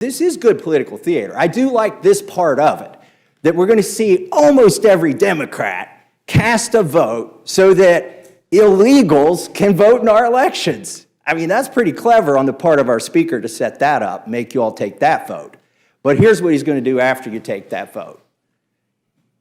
This is good political theater. I do like this part of it, that we're going to see almost every Democrat cast a vote so that illegals can vote in our elections. I mean, that's pretty clever on the part of our speaker to set that up, make you all take that vote. But here's what he's going to do after you take that vote.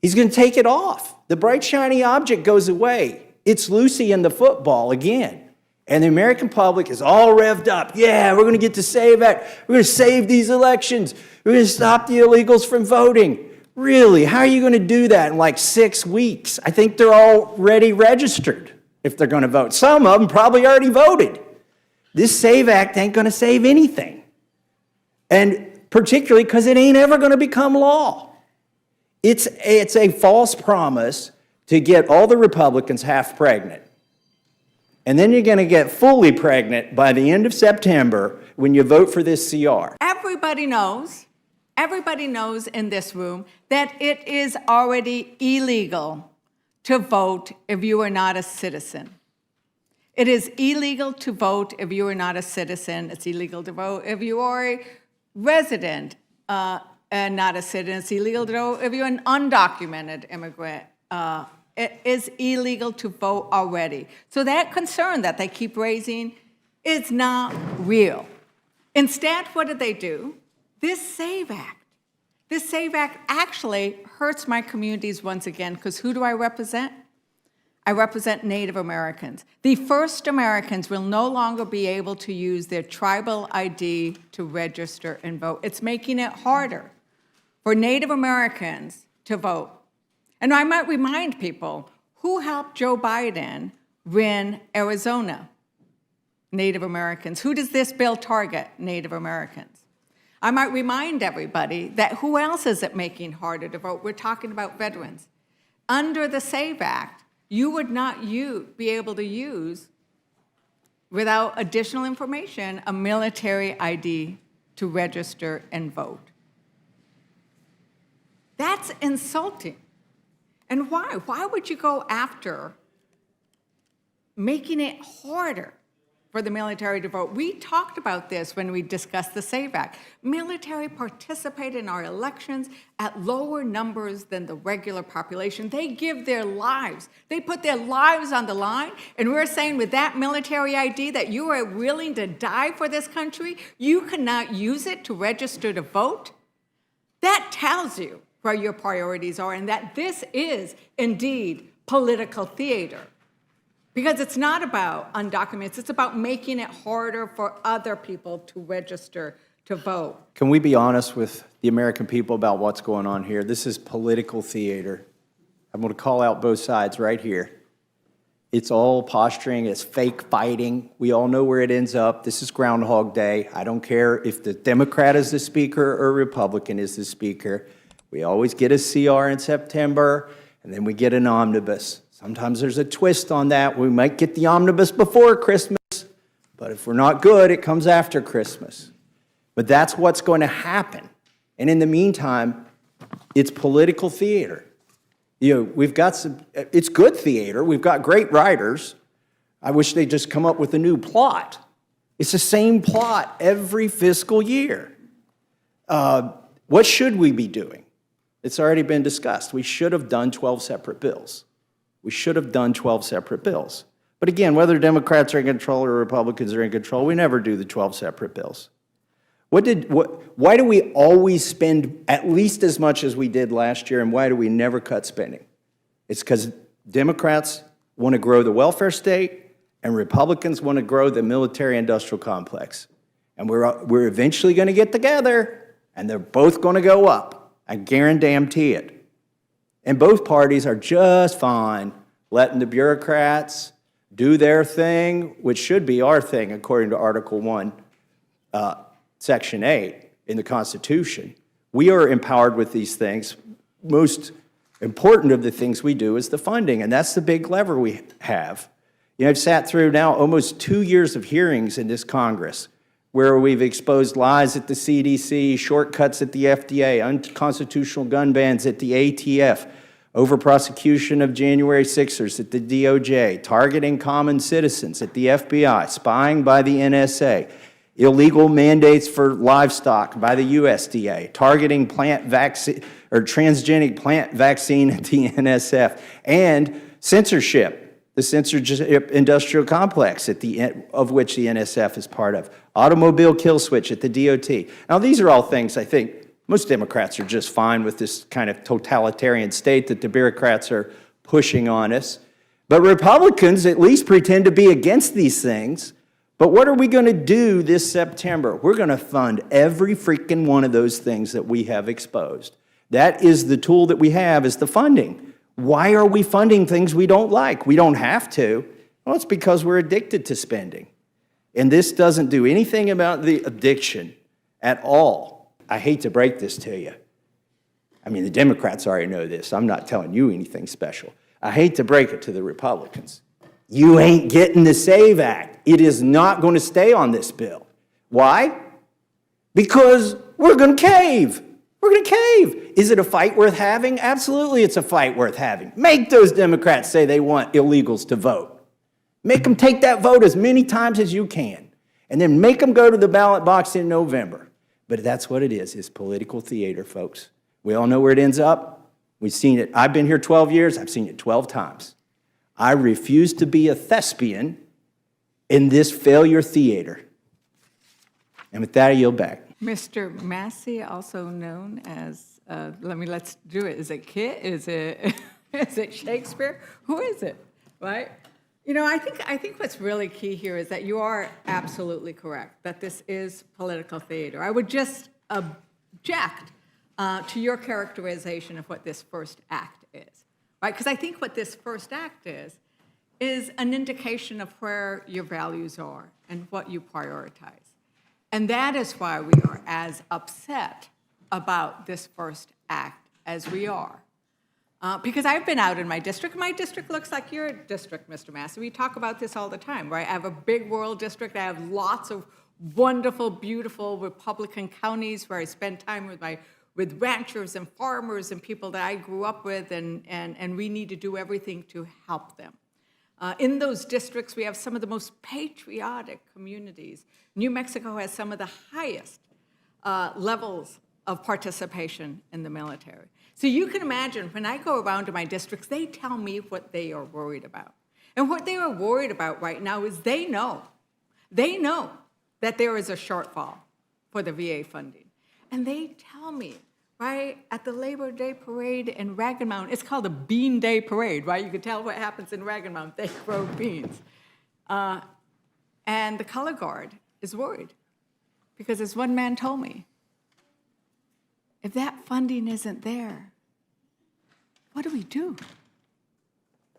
He's going to take it off. The bright, shiny object goes away. It's Lucy and the football again. And the American public is all revved up. Yeah, we're going to get to save it. We're going to save these elections. We're going to stop the illegals from voting. Really? How are you going to do that in like 6 weeks? I think they're already registered if they're going to vote. Some of them probably already voted. This SAVE Act ain't going to save anything. And particularly because it ain't ever going to become law. It's a false promise to get all the Republicans half pregnant. And then you're going to get fully pregnant by the end of September when you vote for this CR. Everybody knows in this room that it is already illegal to vote if you are not a citizen. It is illegal to vote if you are not a citizen. It's illegal to vote if you are a resident and not a citizen. It's illegal to vote if you're an undocumented immigrant. It is illegal to vote already. So that concern that they keep raising is not real. Instead, what did they do? This SAVE Act actually hurts my communities once again, because who do I represent? I represent Native Americans. The first Americans will no longer be able to use their tribal ID to register and vote. It's making it harder for Native Americans to vote. And I might remind people, who helped Joe Biden win Arizona? Native Americans. Who does this bill target? Native Americans. I might remind everybody that who else is it making harder to vote? We're talking about veterans. Under the SAVE Act, you would not be able to use, without additional information, a military ID to register and vote. That's insulting. And why? Why would you go after making it harder for the military to vote? We talked about this when we discussed the SAVE Act. Military participate in our elections at lower numbers than the regular population. They give their lives. They put their lives on the line. And we're saying with that military ID that you are willing to die for this country, you cannot use it to register to vote? That tells you where your priorities are, and that this is indeed political theater. Because it's not about undocumented, it's about making it harder for other people to register to vote. Can we be honest with the American people about what's going on here? This is political theater. I'm going to call out both sides right here. It's all posturing, it's fake fighting. We all know where it ends up. This is Groundhog Day. I don't care if the Democrat is the speaker or Republican is the speaker. We always get a CR in September, and then we get an omnibus. Sometimes there's a twist on that. We might get the omnibus before Christmas, but if we're not good, it comes after Christmas. But that's what's going to happen. And in the meantime, it's political theater. You know, we've got it's good theater. We've got great writers. I wish they'd just come up with a new plot. It's the same plot every fiscal year. What should we be doing? It's already been discussed. We should have done 12 separate bills. We should have done 12 separate bills. But again, whether Democrats are in control or Republicans are in control, we never do the 12 separate bills. Why do we always spend at least as much as we did last year, and why do we never cut spending? It's because Democrats want to grow the welfare state, and Republicans want to grow the military-industrial complex. And we're eventually going to get together, and they're both going to go up. I guarantee it. And both parties are just fine letting the bureaucrats do their thing, which should be our thing according to Article 1, Section 8 in the Constitution. We are empowered with these things. Most important of the things we do is the funding, and that's the big lever we have. You know, I've sat through now almost 2 years of hearings in this Congress where we've exposed lies at the CDC, shortcuts at the FDA, unconstitutional gun bans at the ATF, over-prosecution of January 6ers at the DOJ, targeting common citizens at the FBI, spying by the NSA. illegal mandates for livestock by the USDA, targeting plant vaccine or transgenic plant vaccine at the NSF, and censorship, the censorship industrial complex of which the NSF is part of, automobile kill switch at the DOT. Now, these are all things I think most Democrats are just fine with, this kind of totalitarian state that the bureaucrats are pushing on us. But Republicans at least pretend to be against these things. But what are we going to do this September? We're going to fund every freaking one of those things that we have exposed. That is the tool that we have, is the funding. Why are we funding things we don't like? We don't have to. Well, it's because we're addicted to spending. And this doesn't do anything about the addiction at all. I hate to break this to you. I mean, the Democrats already know this. I'm not telling you anything special. I hate to break it to the Republicans. You ain't getting the SAVE Act. It is not going to stay on this bill. Why? Because we're going to cave. We're going to cave. Is it a fight worth having? Absolutely, it's a fight worth having. Make those Democrats say they want illegals to vote. Make them take that vote as many times as you can. And then make them go to the ballot box in November. But that's what it is political theater, folks. We all know where it ends up. We've seen it. I've been here 12 years. I've seen it 12 times. I refuse to be a thespian in this failure theater. And with that, I yield back. Mr. Massie, also known as, let's do it. Is it Kit? Is it Shakespeare? Who is it, right? You know, I think what's really key here is that you are absolutely correct, that this is political theater. I would just object to your characterization of what this first act is, right? Because I think what this first act is an indication of where your values are and what you prioritize. And that is why we are as upset about this first act as we are. Because I've been out in my district. My district looks like your district, Mr. Massie. We talk about this all the time, right? I have a big rural district. I have lots of wonderful, beautiful Republican counties where I spend time with ranchers and farmers and people that I grew up with, and we need to do everything to help them. In those districts, we have some of the most patriotic communities. New Mexico has some of the highest levels of participation in the military. So you can imagine, when I go around to my districts, they tell me what they are worried about. And what they are worried about right now is they know that there is a shortfall for the VA funding. And they tell me, right, at the Labor Day parade in Ragged Mountain, it's called a Bean Day Parade, right? You can tell what happens in Ragged Mountain. They grow beans. And the color guard is worried because, as one man told me, if that funding isn't there, what do we do,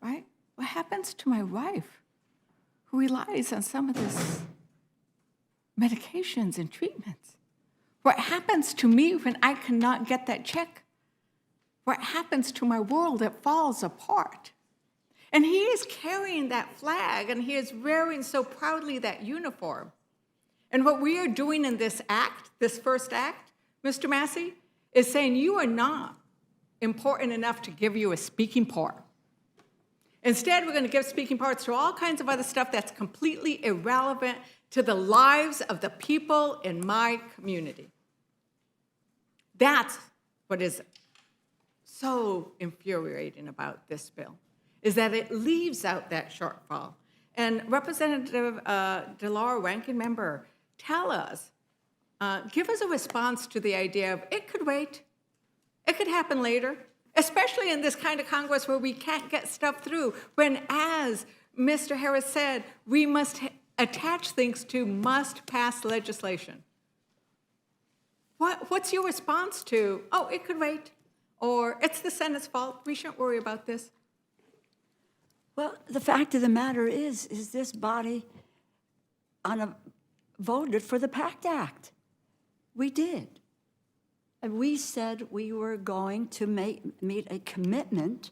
right? What happens to my wife who relies on some of these medications and treatments? What happens to me when I cannot get that check? What happens to my world that falls apart? And he is carrying that flag, and he is wearing so proudly that uniform. And what we are doing in this act, this first act, Mr. Massie, is saying you are not important enough to give you a speaking part. Instead, we're going to give speaking parts to all kinds of other stuff that's completely irrelevant to the lives of the people in my community. That's what is so infuriating about this bill, is that it leaves out that shortfall. And Representative DeLauro, ranking member, tell us, give us a response to the idea of it could wait, it could happen later, especially in this kind of Congress where we can't get stuff through, when, as Mr. Harris said, we must attach things to must-pass legislation. What's your response to, oh, it could wait, or it's the Senate's fault, we shouldn't worry about this? Well, the fact of the matter is this body voted for the Pact Act. We did. And we said we were going to meet a commitment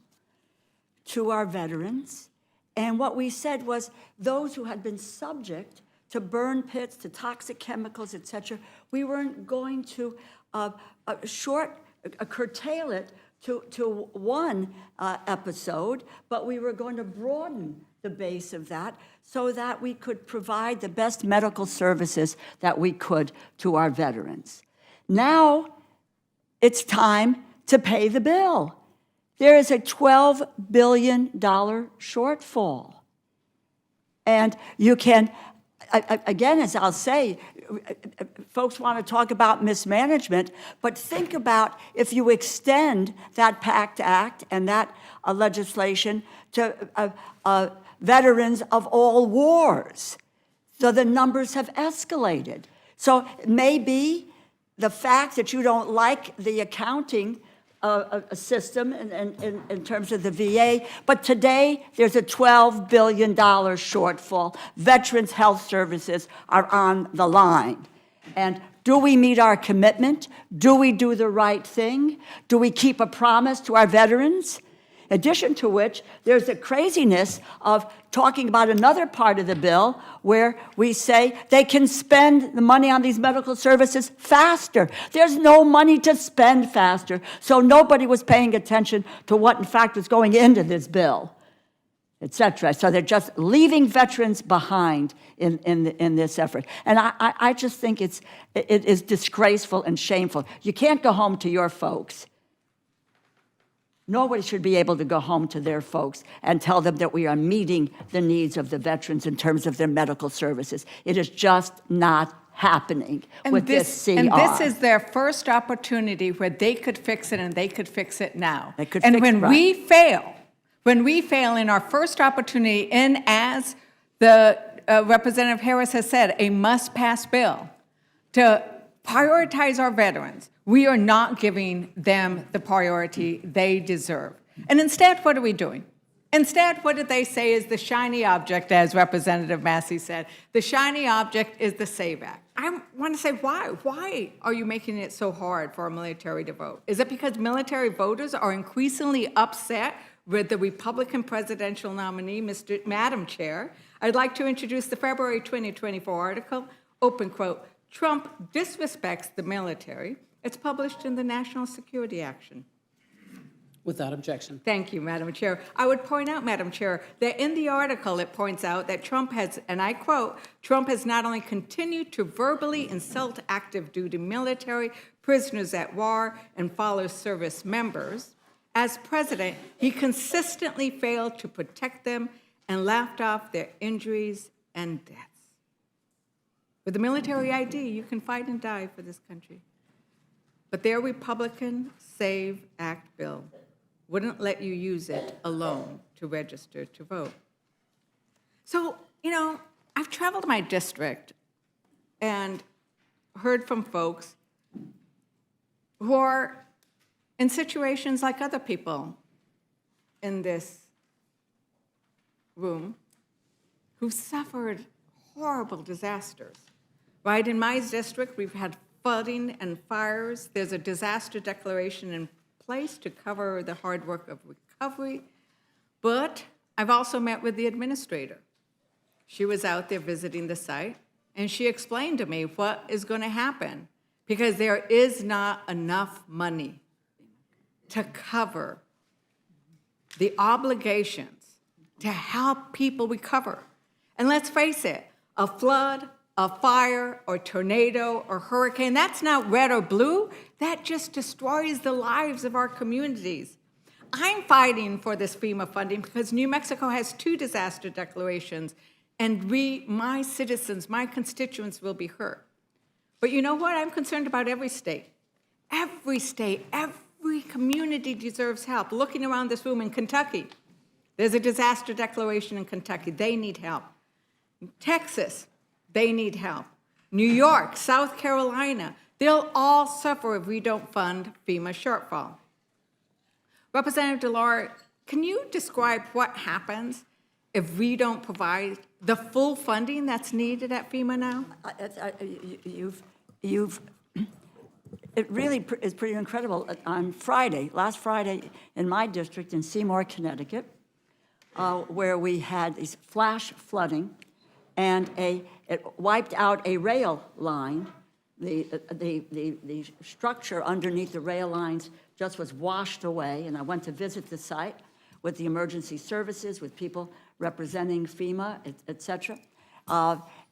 to our veterans. And what we said was those who had been subject to burn pits, to toxic chemicals, et cetera, we weren't going to curtail it to one episode, but we were going to broaden the base of that so that we could provide the best medical services that we could to our veterans. Now it's time to pay the bill. There is a $12 billion shortfall. And you can, again, as I'll say, folks want to talk about mismanagement, but think about if you extend that Pact Act and that legislation to veterans of all wars. So the numbers have escalated. So maybe the fact that you don't like the accounting system in terms of the VA, but today there's a $12 billion shortfall. Veterans Health Services are on the line. And do we meet our commitment? Do we do the right thing? Do we keep a promise to our veterans? In addition to which, there's the craziness of talking about another part of the bill where we say they can spend the money on these medical services faster. There's no money to spend faster, so nobody was paying attention to what, in fact, was going into this bill, et cetera. So they're just leaving veterans behind in this effort. And I just think it is disgraceful and shameful. You can't go home to your folks. Nobody should be able to go home to their folks and tell them that we are meeting the needs of the veterans in terms of their medical services. It is just not happening with this CR. And this is their first opportunity where they could fix it, and they could fix it now. They could and fix when it right. when we fail in our first opportunity, and as the Representative Harris has said, a must-pass bill to prioritize our veterans, we are not giving them the priority they deserve. And instead, what are we doing? Instead, what did they say is the shiny object, as Representative Massie said? The shiny object is the SAVE Act. I want to say, why? Why are you making it so hard for our military to vote? Is it because military voters are increasingly upset with the Republican presidential nominee, Madam Chair? I'd like to introduce the February 2024 article, open quote, "Trump disrespects the military." It's published in the National Security Action. Without objection. Thank you, Madam Chair. I would point out, Madam Chair, that in the article it points out that Trump has, and I quote, "Trump has not only continued to verbally insult active duty military, prisoners at war, and follow service members. As president, he consistently failed to protect them and laughed off their injuries and deaths." With the military ID, you can fight and die for this country. But their Republican SAVE Act bill wouldn't let you use it alone to register to vote. So, you know, I've traveled my district and heard from folks who are in situations like other people in this room who've suffered horrible disasters. Right, in my district, we've had flooding and fires. There's a disaster declaration in place to cover the hard work of recovery. But I've also met with the administrator. She was out there visiting the site, and she explained to me what is going to happen because there is not enough money to cover the obligations to help people recover. And let's face it, a flood, a fire, or tornado, or hurricane, that's not red or blue. That just destroys the lives of our communities. I'm fighting for this FEMA funding because New Mexico has 2 disaster declarations, and my citizens, my constituents will be hurt. But you know what? I'm concerned about every state. Every state, every community deserves help. Looking around this room in Kentucky, there's a disaster declaration in Kentucky. They need help. Texas, they need help. New York, South Carolina, they'll all suffer if we don't fund FEMA shortfall. Representative DeLore, can you describe what happens if we don't provide the full funding that's needed at FEMA now? It really is pretty incredible. On Friday, last Friday, in my district in Seymour, Connecticut, where we had these flash flooding, and it wiped out a rail line. The structure underneath the rail lines just was washed away, and I went to visit the site with the emergency services, with people representing FEMA, et cetera.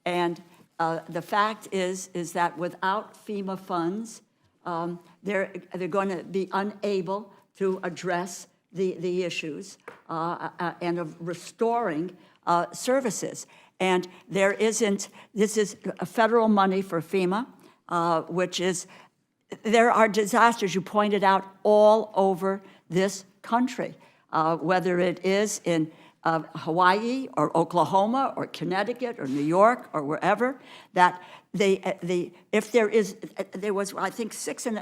And the fact is that without FEMA funds, they're going to be unable to address the issues and of restoring services. And there isn't, this is federal money for FEMA, which is, there are disasters, you pointed out, all over this country, whether it is in Hawaii or Oklahoma or Connecticut or New York or wherever, that if there was, I think,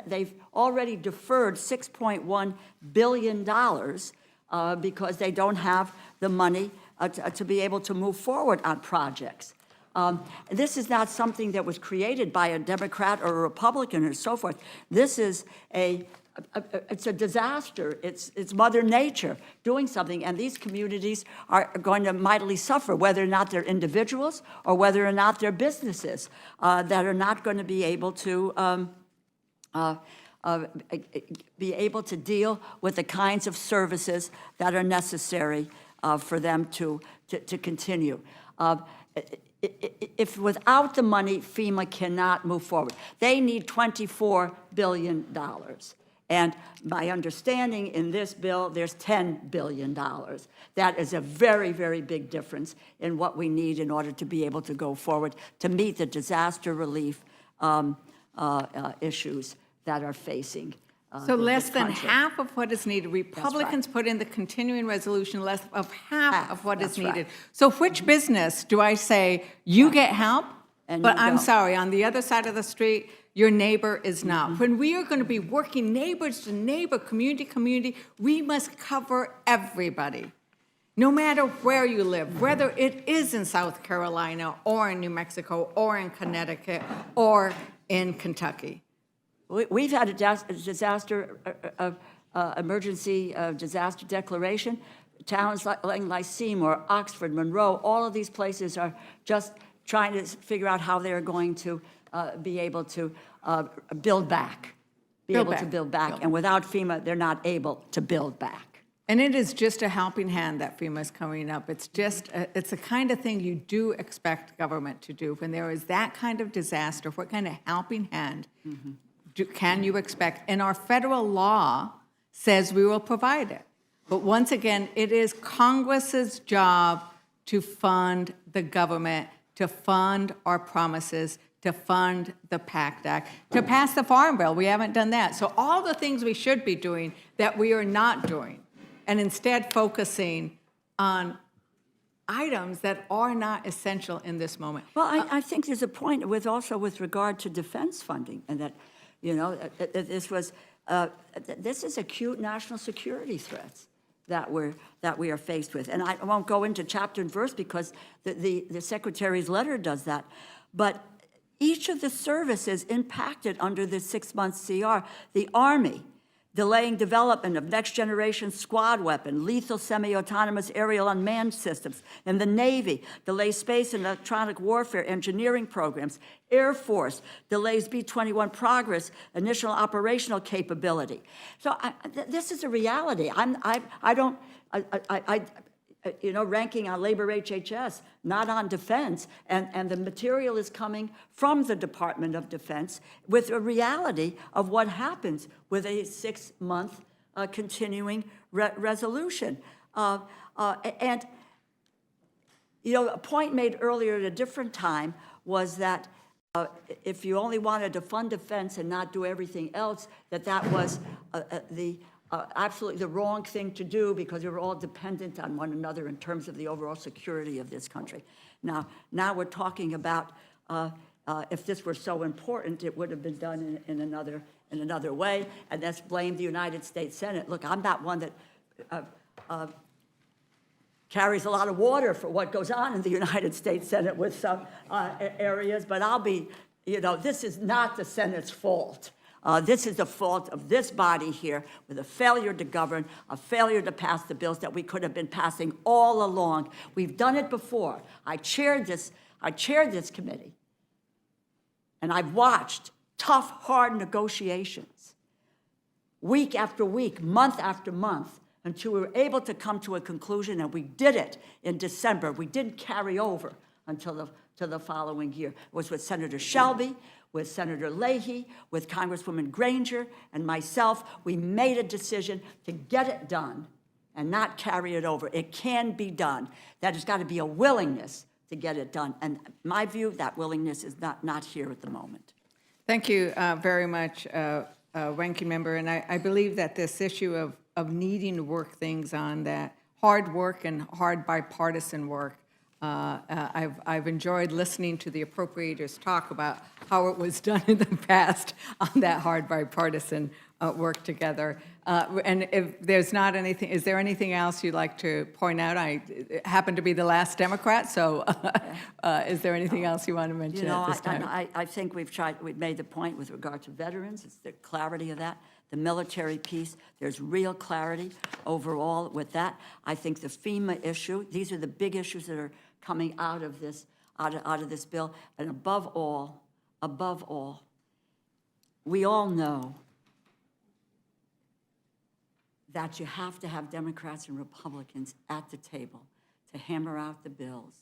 they've already deferred $6.1 billion because they don't have the money to be able to move forward on projects. This is not something that was created by a Democrat or a Republican or so forth. This is it's a disaster. It's Mother Nature doing something, and these communities are going to mightily suffer, whether or not they're individuals or whether or not they're businesses that are not going to be able to deal with the kinds of services that are necessary for them to continue. If without the money, FEMA cannot move forward. They need $24 billion. And my understanding in this bill, there's $10 billion. That is a very, very big difference in what we need in order to be able to go forward to meet the disaster relief issues that are facing. So less than half of what is needed. Republicans put in the continuing resolution less of half of what is needed. So which business do I say, you get help, but I'm sorry, on the other side of the street, your neighbor is not? When we are going to be working neighbors to neighbor, community to community, we must cover everybody. No matter where you live, whether it is in South Carolina or in New Mexico or in Connecticut or in Kentucky. We've had a disaster, emergency disaster declaration. Towns like Seymour, Oxford, Monroe, all of these places are just trying to figure out how they're going to be able to build back. And without FEMA, they're not able to build back. And it is just a helping hand that FEMA is coming up. It's just, it's the kind of thing you do expect government to do. When there is that kind of disaster, what kind of helping hand can you expect? And our federal law says we will provide it. But once again, it is Congress's job to fund the government, to fund our promises, to fund the Pact Act, to pass the Farm Bill. We haven't done that. So all the things we should be doing that we are not doing, and instead focusing on items that are not essential in this moment. Well, I think there's a point with regard to defense funding, and that, you know, this is acute national security threats that we are faced with. And I won't go into chapter and verse because the Secretary's letter does that. But each of the services impacted under this 6-month CR, the Army, delaying development of next-generation squad weapon, lethal semi-autonomous aerial unmanned systems, and the Navy delays space and electronic warfare engineering programs. Air Force delays B-21 progress, initial operational capability. So this is a reality. Ranking on labor HHS, not on defense, and the material is coming from the Department of Defense with a reality of what happens with a 6-month continuing resolution. And, you know, a point made earlier at a different time was that if you only wanted to fund defense and not do everything else, that was absolutely the wrong thing to do because we're all dependent on one another in terms of the overall security of this country. Now we're talking about if this were so important, it would have been done in another way, and let's blame the United States Senate. Look, I'm not one that carries a lot of water for what goes on in the United States Senate with some areas, but I'll be, you know, this is not the Senate's fault. This is the fault of this body here with a failure to govern, a failure to pass the bills that we could have been passing all along. We've done it before. I chaired this committee, and I've watched tough, hard negotiations, week after week, month after month, until we were able to come to a conclusion, and we did it in December. We didn't carry over until the following year. It was with Senator Shelby, with Senator Leahy, with Congresswoman Granger, and myself. We made a decision to get it done and not carry it over. It can be done. There's got to be a willingness to get it done. And my view, that willingness is not here at the moment. Thank you very much, Ranking Member. And I believe that this issue of needing to work things on that hard work and hard bipartisan work, I've enjoyed listening to the appropriators talk about how it was done in the past on that hard bipartisan work together. And if there's not anything, is there anything else you'd like to point out? I happen to be the last Democrat, so is there anything else you want to mention at this time? I think we've made the point with regard to veterans. It's the clarity of that. The military piece, there's real clarity overall with that. I think the FEMA issue, these are the big issues that are coming out of this bill. And above all, we all know that you have to have Democrats and Republicans at the table to hammer out the bills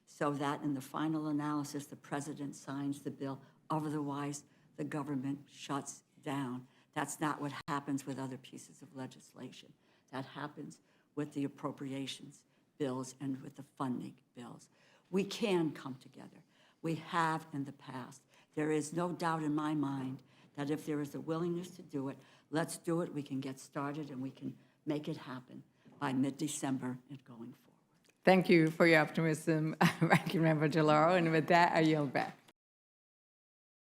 so that in the final analysis, the president signs the bill. Otherwise, the government shuts down. That's not what happens with other pieces of legislation. That happens with the appropriations bills and with the funding bills. We can come together. We have in the past. There is no doubt in my mind that if there is a willingness to do it, let's do it. We can get started and we can make it happen by mid-December and going forward. Thank you for your optimism, Ranking Member DeLauro. And with that, I yield back.